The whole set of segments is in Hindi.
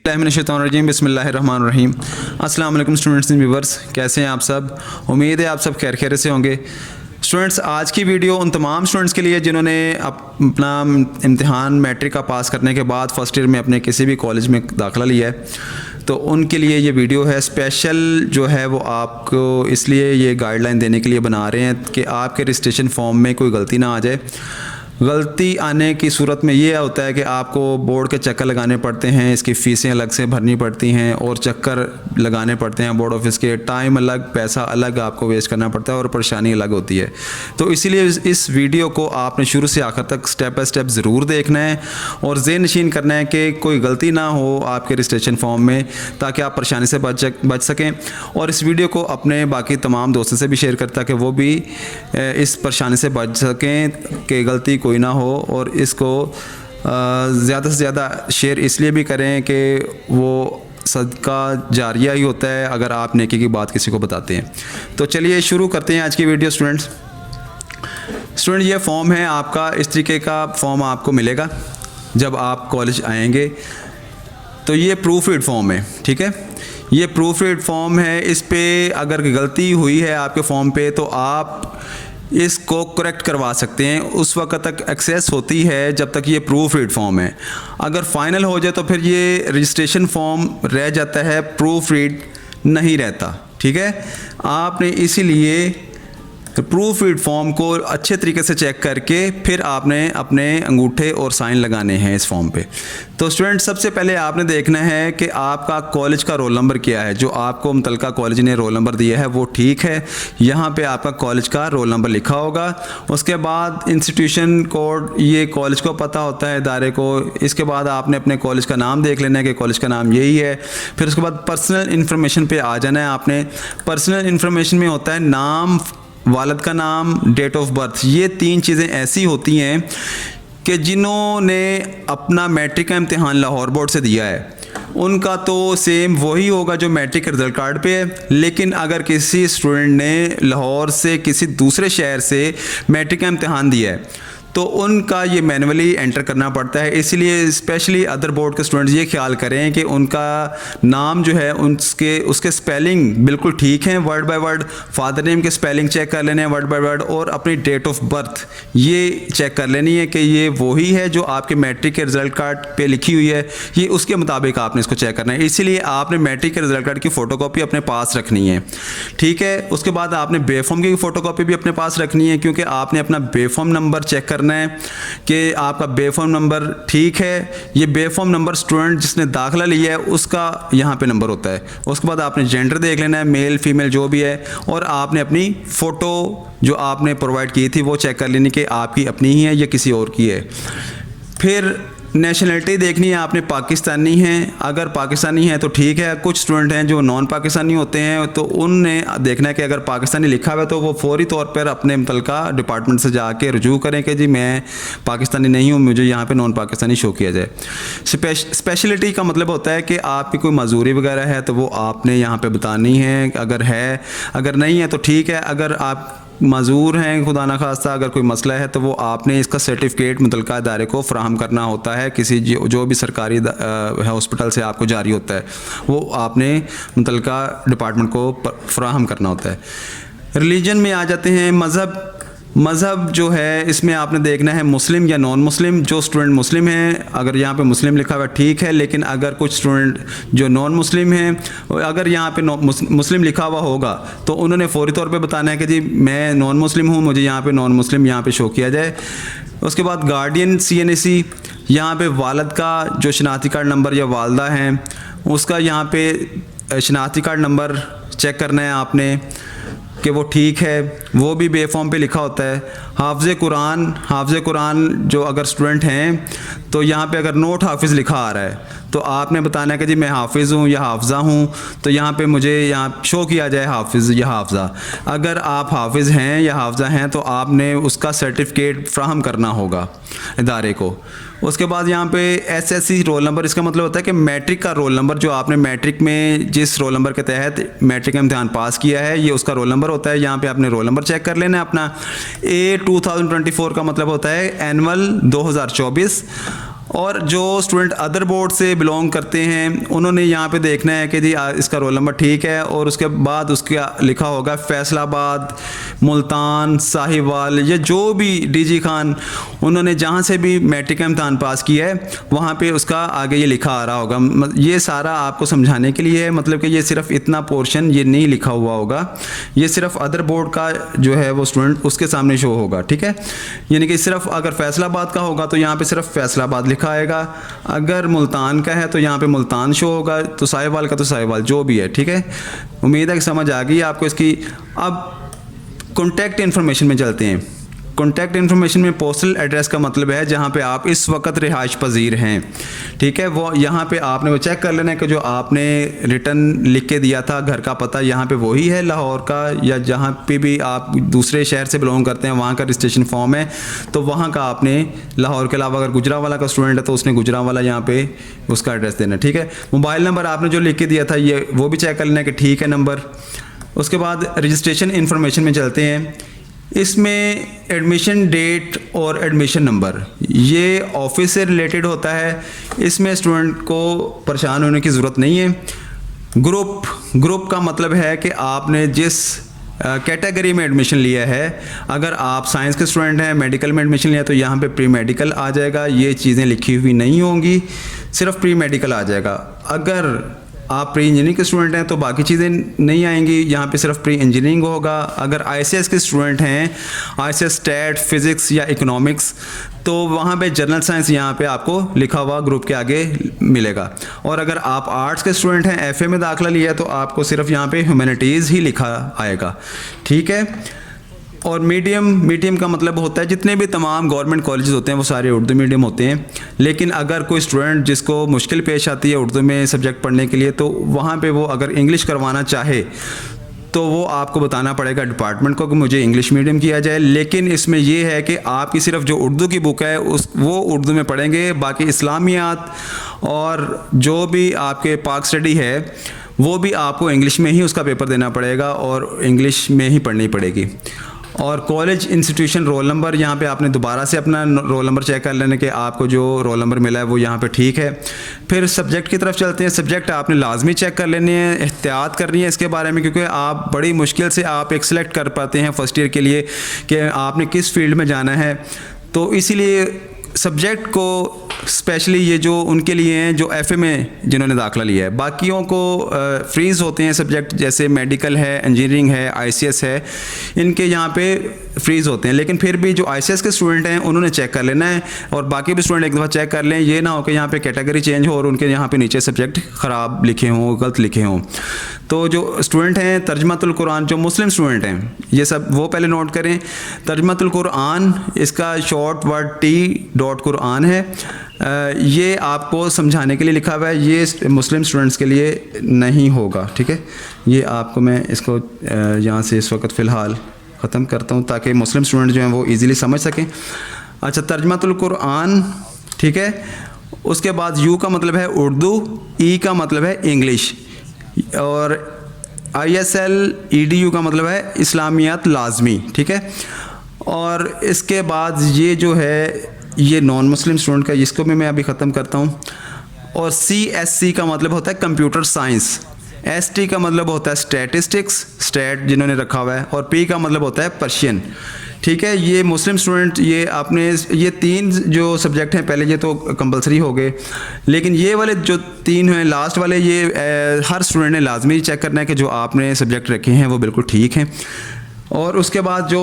बिस्मिल्लाहिर्रहमानिर्रहीम बिस्मिल्लाहिर्रहमानिर्रहीम। अस्सलाम वालेकुम स्टूडेंट्स एंड व्यूअर्स, कैसे हैं आप सब? उम्मीद है आप सब खैर खैर से होंगे। स्टूडेंट्स, आज की वीडियो उन तमाम स्टूडेंट्स के लिए जिन्होंने अपना इम्तिहान मैट्रिक का पास करने के बाद फर्स्ट ईयर में अपने किसी भी कॉलेज में दाखिला लिया है, तो उनके लिए ये वीडियो है स्पेशल जो है वो आपको इसलिए ये गाइडलाइन देने के लिए बना रहे हैं कि आपके रजिस्ट्रेशन फॉर्म में कोई गलती ना आ जाए। गलती आने की सूरत में ये होता है कि आपको बोर्ड के चक्कर लगाने पड़ते हैं, इसकी फ़ीसें अलग से भरनी पड़ती हैं और चक्कर लगाने पड़ते हैं बोर्ड ऑफिस के, टाइम अलग, पैसा अलग आपको वेस्ट करना पड़ता है और परेशानी अलग होती है। तो इसीलिए इस वीडियो को आपने शुरू से आखिर तक स्टेप बाय स्टेप ज़रूर देखना है और ज़हन नशीन करना है कि कोई गलती ना हो आपके रजिस्ट्रेशन फॉर्म में, ताकि आप परेशानी से बच सकें। और इस वीडियो को अपने बाकी तमाम दोस्तों से भी शेयर करें ताकि वो भी इस परेशानी से बच सकें कि गलती कोई ना हो। और इसको ज़्यादा से ज़्यादा शेयर इसलिए भी करें कि वो सदका जारिया ही होता है अगर आप नेकी की बात किसी को बताते हैं। तो चलिए शुरू करते हैं आज की वीडियो। स्टूडेंट, ये फॉर्म है आपका, इस तरीके का फॉर्म आपको मिलेगा जब आप कॉलेज आएंगे। तो ये प्रूफ रीड फॉर्म है, ठीक है, ये प्रूफ रीड फॉर्म है। इस पे अगर गलती हुई है आपके फॉर्म पे तो आप इसको करेक्ट करवा सकते हैं। उस वक्त तक एक्सेस होती है जब तक ये प्रूफ रीड फॉर्म है। अगर फाइनल हो जाए तो फिर ये रजिस्ट्रेशन फॉर्म रह जाता है, प्रूफ रीड नहीं रहता, ठीक है। आपने इसीलिए प्रूफ रीड फॉर्म को अच्छे तरीके से चेक करके फिर आपने अपने अंगूठे और साइन लगाने हैं इस फॉर्म पे। तो स्टूडेंट, सबसे पहले आपने देखना है कि आपका कॉलेज का रोल नंबर क्या है। जो आपको मुतलका कॉलेज ने रोल नंबर दिया है वो ठीक है, यहाँ पे आपका कॉलेज का रोल नंबर लिखा होगा। उसके बाद इंस्टीट्यूशन कोड, ये कॉलेज को पता होता है, इदारे को। इसके बाद आपने अपने कॉलेज का नाम देख लेना है कि कॉलेज का नाम यही है। फिर उसके बाद पर्सनल इन्फॉर्मेशन पे आ जाना है आपने। पर्सनल इन्फॉर्मेशन में होता है नाम, वालिद का नाम, डेट ऑफ बर्थ। ये तीन चीज़ें ऐसी होती हैं कि जिन्होंने अपना मैट्रिक का इम्तिहान लाहौर बोर्ड से दिया है उनका तो सेम वही होगा जो मैट्रिक के रिजल्ट कार्ड पे है। लेकिन अगर किसी स्टूडेंट ने लाहौर से किसी दूसरे शहर से मैट्रिक का इम्तिहान दिया है तो उनका ये मैनुअली एंटर करना पड़ता है। इसलिए स्पेशली अदर बोर्ड के स्टूडेंट्स ये ख्याल करें कि उनका नाम जो है उसके स्पेलिंग बिल्कुल ठीक हैं, word by word. Father name के स्पेलिंग चेक कर लेने हैं वर्ड बाय वर्ड, और अपनी डेट ऑफ बर्थ ये चेक कर लेनी है कि ये वही है जो आपके मैट्रिक के रिजल्ट कार्ड पे लिखी हुई है, ये उसके मुताबिक आपने इसको चेक करना है। इसीलिए आपने मैट्रिक के रिजल्ट कार्ड की फ़ोटोकॉपी अपने पास रखनी है, ठीक है। उसके बाद आपने बेफॉर्म की फ़ोटोकॉपी भी अपने पास रखनी है, क्योंकि आपने अपना बेफॉर्म नंबर चेक करना है कि आपका बेफॉर्म नंबर ठीक है। ये बेफॉर्म नंबर स्टूडेंट जिसने दाखिला लिया है उसका यहाँ पे नंबर होता है। उसके बाद आपने जेंडर देख लेना है, मेल फीमेल जो भी है, और आपने अपनी फ़ोटो जो आपने प्रोवाइड की थी वो चेक कर लेनी कि आपकी अपनी ही है या किसी और की है। फिर नेशनलिटी देखनी है आपने, पाकिस्तानी हैं। अगर पाकिस्तानी है तो ठीक है। कुछ स्टूडेंट हैं जो नॉन पाकिस्तानी होते हैं तो उनने देखना है कि अगर पाकिस्तानी लिखा हुआ है तो वो फौरी तौर पर अपने मुतलका डिपार्टमेंट से जाके रुजू करें कि जी मैं पाकिस्तानी नहीं हूँ, मुझे यहाँ पे नॉन पाकिस्तानी शो किया जाए। स्पेशलिटी का मतलब होता है कि आपकी कोई मजदूरी वगैरह है तो वो आपने यहाँ पर बतानी है, अगर है। अगर नहीं है तो ठीक है। अगर आप मजूर हैं, खुदा ना खास्ता अगर कोई मसला है तो वो आपने इसका सर्टिफिकेट मुतलका इदारे को फ़राहम करना होता है। किसी जो भी सरकारी हॉस्पिटल से आपको जारी होता है वो आपने मुतलका डिपार्टमेंट को फ़राहम करना होता है। रिलीजन में आ जाते हैं। मज़हब जो है इसमें आपने देखना है मुस्लिम या नॉन मुस्लिम। जो स्टूडेंट मुस्लिम हैं, अगर यहाँ पे मुस्लिम लिखा हुआ ठीक है, लेकिन अगर कुछ स्टूडेंट जो नॉन मुस्लिम हैं, अगर यहाँ पे मुस्लिम लिखा हुआ होगा तो उन्होंने फौरी तौर पे बताना है कि जी मैं नॉन मुस्लिम हूँ, मुझे यहाँ पे नॉन मुस्लिम यहाँ पे शो किया जाए। उसके बाद गार्डियन CNAC, यहाँ पे वालिद का जो शनाख्ती कार्ड नंबर या वालदा हैं उसका यहाँ पे शनाख्ती कार्ड नंबर चेक करना है आपने कि वो ठीक है, वो भी बेफॉर्म पे लिखा होता है। हाफ़िज़ कुरान जो अगर स्टूडेंट हैं तो यहाँ पे अगर नोट हाफिज़ लिखा आ रहा है तो आपने बताना है कि जी मैं हाफिज़ हूँ या हाफज़ा हूँ, तो यहाँ पे मुझे यहाँ शो किया जाए हाफिज़ या हाफज़ा। अगर आप हाफिज़ हैं या हाफज़ा हैं तो आपने उसका सर्टिफिकेट फ्राहम करना होगा इदारे को। उसके बाद यहाँ पे SSC रोल नंबर, इसका मतलब होता है कि मैट्रिक का रोल नंबर, जो आपने मैट्रिक में जिस रोल नंबर के तहत मैट्रिक का इम्तिहान पास किया है ये उसका रोल नंबर होता है। यहाँ पे आपने रोल नंबर चेक कर लेना है अपना। A 2024 का मतलब होता है एनुअल 2024, और जो स्टूडेंट अदर बोर्ड से बिलोंग करते हैं उन्होंने यहाँ पे देखना है कि जी इसका रोल नंबर ठीक है, और उसके बाद उसका लिखा होगा फैसलाबाद, मुल्तान, साहिवाल, या जो भी डीजी खान उन्होंने जहाँ से भी मैट्रिक का इम्तहान पास किया है वहाँ पे उसका आगे ये लिखा आ रहा होगा। ये सारा आपको समझाने के लिए है, मतलब कि ये सिर्फ इतना पोर्शन ये नहीं लिखा हुआ होगा, ये सिर्फ अदर बोर्ड का जो है वो स्टूडेंट उसके सामने शो होगा, ठीक है। यानी कि सिर्फ अगर फैसलाबाद का होगा तो यहाँ पे सिर्फ फैसलाबाद लिखा आएगा, अगर मुल्तान का है तो यहाँ पे मुल्तान शो होगा, तो साहिवाल का तो साहिवाल, जो भी है, ठीक है। उम्मीद है कि समझ आ गई आपको इसकी। अब कॉन्टैक्ट इन्फॉर्मेशन में चलते हैं। कॉन्टैक्ट इन्फॉर्मेशन में पोस्टल एड्रेस का मतलब है जहाँ पे आप इस वक्त रिहाइश पजीर हैं, ठीक है। वो यहाँ पे आपने वो चेक कर लेना है कि जो आपने रिटर्न लिख के दिया था घर का पता यहाँ पे वही है लाहौर का, या जहाँ पे भी आप दूसरे शहर से बिलोंग करते हैं वहाँ का रजिस्ट्रेशन फॉर्म है तो वहाँ का आपने लाहौर के अलावा अगर गुजरांवाला का स्टूडेंट है तो उसने गुजरांवाला यहाँ पे उसका एड्रेस देना, ठीक है। मोबाइल नंबर आपने जो लिख के दिया था ये वो भी चेक कर लेना है कि ठीक है नंबर। उसके बाद रजिस्ट्रेशन इन्फॉर्मेशन में चलते हैं। इसमें एडमिशन डेट और एडमिशन नंबर ये ऑफिस से रिलेटेड होता है, इसमें स्टूडेंट को परेशान होने की ज़रूरत नहीं है। ग्रुप का मतलब है कि आपने जिस कैटेगरी में एडमिशन लिया है, अगर आप साइंस के स्टूडेंट हैं, मेडिकल में एडमिशन लिया तो यहाँ पे प्री मेडिकल आ जाएगा, ये चीज़ें लिखी हुई नहीं होंगी, सिर्फ प्री मेडिकल आ जाएगा। अगर आप प्री इंजीनियरिंग के स्टूडेंट हैं तो बाकी चीज़ें नहीं आएंगी, यहाँ पे सिर्फ प्री इंजीनियरिंग होगा। अगर आईसीएस के स्टूडेंट हैं, आईसीएस स्टैट, फिज़िक्स या इकोनॉमिक्स, तो वहाँ पे जनरल साइंस यहाँ पे आपको लिखा हुआ ग्रुप के आगे मिलेगा। और अगर आप आर्ट्स के स्टूडेंट हैं, एफए में दाखिला लिया है, तो आपको सिर्फ यहाँ पे ह्यूमैनिटीज़ ही लिखा आएगा, ठीक है। और मीडियम का मतलब होता है जितने भी तमाम गवर्नमेंट कॉलेजेस होते हैं वो सारे उर्दू मीडियम होते हैं, लेकिन अगर कोई स्टूडेंट जिसको मुश्किल पेश आती है उर्दू में सब्जेक्ट पढ़ने के लिए तो वहाँ पे वो अगर इंग्लिश करवाना चाहे तो वो आपको बताना पड़ेगा डिपार्टमेंट को कि मुझे इंग्लिश मीडियम किया जाए। लेकिन इसमें ये है कि आपकी सिर्फ जो उर्दू की बुक है वो उर्दू में पढ़ेंगे, बाकी इस्लामियात और जो भी आपके पाक स्टडी है वो भी आपको इंग्लिश में ही उसका पेपर देना पड़ेगा और इंग्लिश में ही पढ़नी पड़ेगी। और कॉलेज इंस्टीट्यूशन रोल नंबर यहाँ पे आपने दोबारा से अपना रोल नंबर चेक कर लेना कि आपको जो रोल नंबर मिला है वो यहाँ पे ठीक है। फिर सब्जेक्ट की तरफ चलते हैं। सब्जेक्ट आपने लाजमी चेक कर लेने हैं, एहतियात करनी है इसके बारे में, क्योंकि आप बड़ी मुश्किल से आप एक सिलेक्ट कर पाते हैं फर्स्ट ईयर के लिए कि आपने किस फील्ड में जाना है। तो इसीलिए सब्जेक्ट को स्पेशली ये जो उनके लिए हैं जो एफए में जिन्होंने दाखिला लिया है, बाकियों को फ्रीज़ होते हैं सब्जेक्ट, जैसे मेडिकल है, इंजीनियरिंग है, आईसीएस है, इनके यहाँ पे फ्रीज़ होते हैं। लेकिन फिर भी जो आईसीएस के स्टूडेंट हैं उन्होंने चेक कर लेना है और बाकी भी स्टूडेंट एक दफ़ा चेक कर लें, ये ना हो कि यहाँ पे कैटेगरी चेंज हो और उनके यहाँ पे नीचे सब्जेक्ट ख़राब लिखे हों, गलत लिखे हों। तो जो स्टूडेंट हैं तर्जमातुल कुरान, जो मुस्लिम स्टूडेंट हैं, ये सब वो पहले नोट करें। तर्जमातुल कुरान इसका शॉर्ट वर्ड T.Quran है, ये आपको समझाने के लिए लिखा हुआ है, ये मुस्लिम स्टूडेंट्स के लिए नहीं होगा, ठीक है। ये आपको मैं इसको यहाँ से इस वक्त फ़िलहाल ख़त्म करता हूँ ताकि मुस्लिम स्टूडेंट जो हैं वो इजीली समझ सकें। अच्छा, तर्जमातुल कुरान, ठीक है। उसके बाद यू का मतलब है उर्दू, ई का मतलब है इंग्लिश, और ISL EDU का मतलब है इस्लामियात लाजमी, ठीक है। और इसके बाद ये जो है ये नॉन मुस्लिम स्टूडेंट का, इसको भी मैं अभी ख़त्म करता हूँ। और CSC का मतलब होता है कंप्यूटर साइंस, ST का मतलब होता है स्टैटिस्टिक्स, स्टैट जिन्होंने रखा हुआ है, और P का मतलब होता है पर्शियन, ठीक है। ये मुस्लिम स्टूडेंट, ये आपने ये 3 जो सब्जेक्ट हैं पहले ये तो कंपलसरी हो गए, लेकिन ये वाले जो 3 हैं लास्ट वाले, ये हर स्टूडेंट ने लाजमी चेक करना है कि जो आपने सब्जेक्ट रखे हैं वो बिल्कुल ठीक हैं। और उसके बाद जो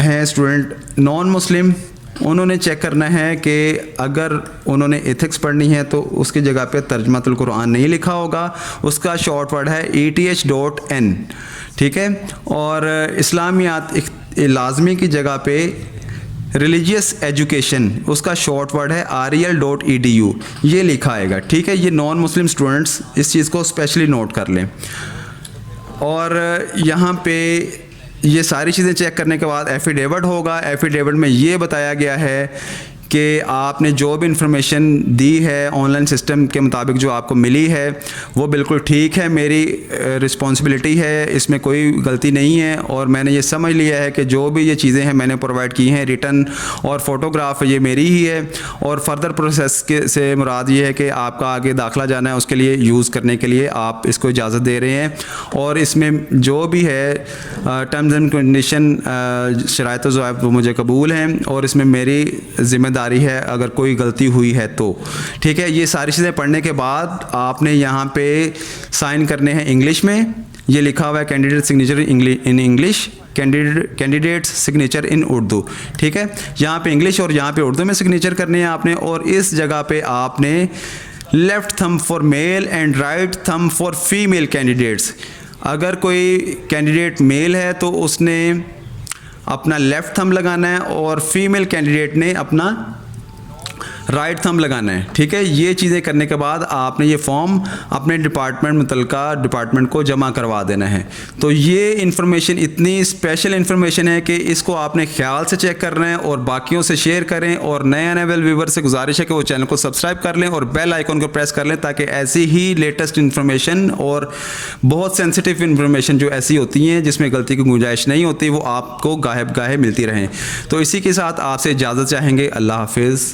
हैं स्टूडेंट नॉन मुस्लिम, उन्होंने चेक करना है कि अगर उन्होंने एथिक्स पढ़नी है तो उसकी जगह पे तर्जमातुल कुरान नहीं लिखा होगा, उसका शॉर्ट वर्ड है ETH.N, ठीक है। और इस्लामियात लाजमी की जगह पे रिलीजियस एजुकेशन, उसका शॉर्ट वर्ड है REL.EDU, ये लिखा आएगा, ठीक है। ये नॉन मुस्लिम स्टूडेंट्स इस चीज़ को स्पेशली नोट कर लें। और यहाँ पे ये सारी चीज़ें चेक करने के बाद एफिडेविट होगा। एफिडेविट में ये बताया गया है कि आपने जो भी इंफॉर्मेशन दी है ऑनलाइन सिस्टम के मुताबिक जो आपको मिली है वो बिल्कुल ठीक है, मेरी रिस्पॉन्सिबिलिटी है, इसमें कोई गलती नहीं है। और मैंने ये समझ लिया है कि जो भी ये चीज़ें हैं मैंने प्रोवाइड की हैं, रिटर्न और फ़ोटोग्राफ ये मेरी ही है। और फर्दर प्रोसेस के से मुराद ये है कि आपका आगे दाखिला जाना है, उसके लिए यूज़ करने के लिए आप इसको इजाज़त दे रहे हैं। और इसमें जो भी है टर्म्स एंड कंडीशन शराइत ज़वाबित वो मुझे कबूल हैं और इसमें मेरी ज़िम्मेदारी है अगर कोई गलती हुई है तो। ठीक है, ये सारी चीज़ें पढ़ने के बाद आपने यहाँ पे साइन करने हैं इंग्लिश में। ये लिखा हुआ है candidate signature in English, candidate signature इन उर्दू। ठीक है, यहाँ पे इंग्लिश और यहाँ पे उर्दू में सिग्नेचर करने हैं आपने। और इस जगह पे आपने left thumb for male and right thumb for female candidates. अगर कोई कैंडिडेट मेल है तो उसने अपना लेफ़्ट थंब लगाना है और फीमेल कैंडिडेट ने अपना राइट थंब लगाना है। ठीक है, ये चीज़ें करने के बाद आपने ये फॉर्म अपने मुतल्लिका डिपार्टमेंट को जमा करवा देना है। तो ये इन्फॉर्मेशन इतनी स्पेशल इन्फॉर्मेशन है कि इसको आपने ख्याल से चेक करना है और बाकियों से शेयर करें। और नए आने वाले व्यूवर से गुजारिश है कि वो चैनल को सब्सक्राइब कर लें और बेल आइकन को प्रेस कर लें ताकि ऐसी ही लेटेस्ट इन्फॉर्मेशन और बहुत सेंसिटिव इन्फॉर्मेशन जो ऐसी होती हैं जिसमें गलती की गुंजाइश नहीं होती वो आपको गाहे मिलती रहें। तो इसी के साथ आपसे इजाज़त चाहेंगे। अल्लाह हाफिज़।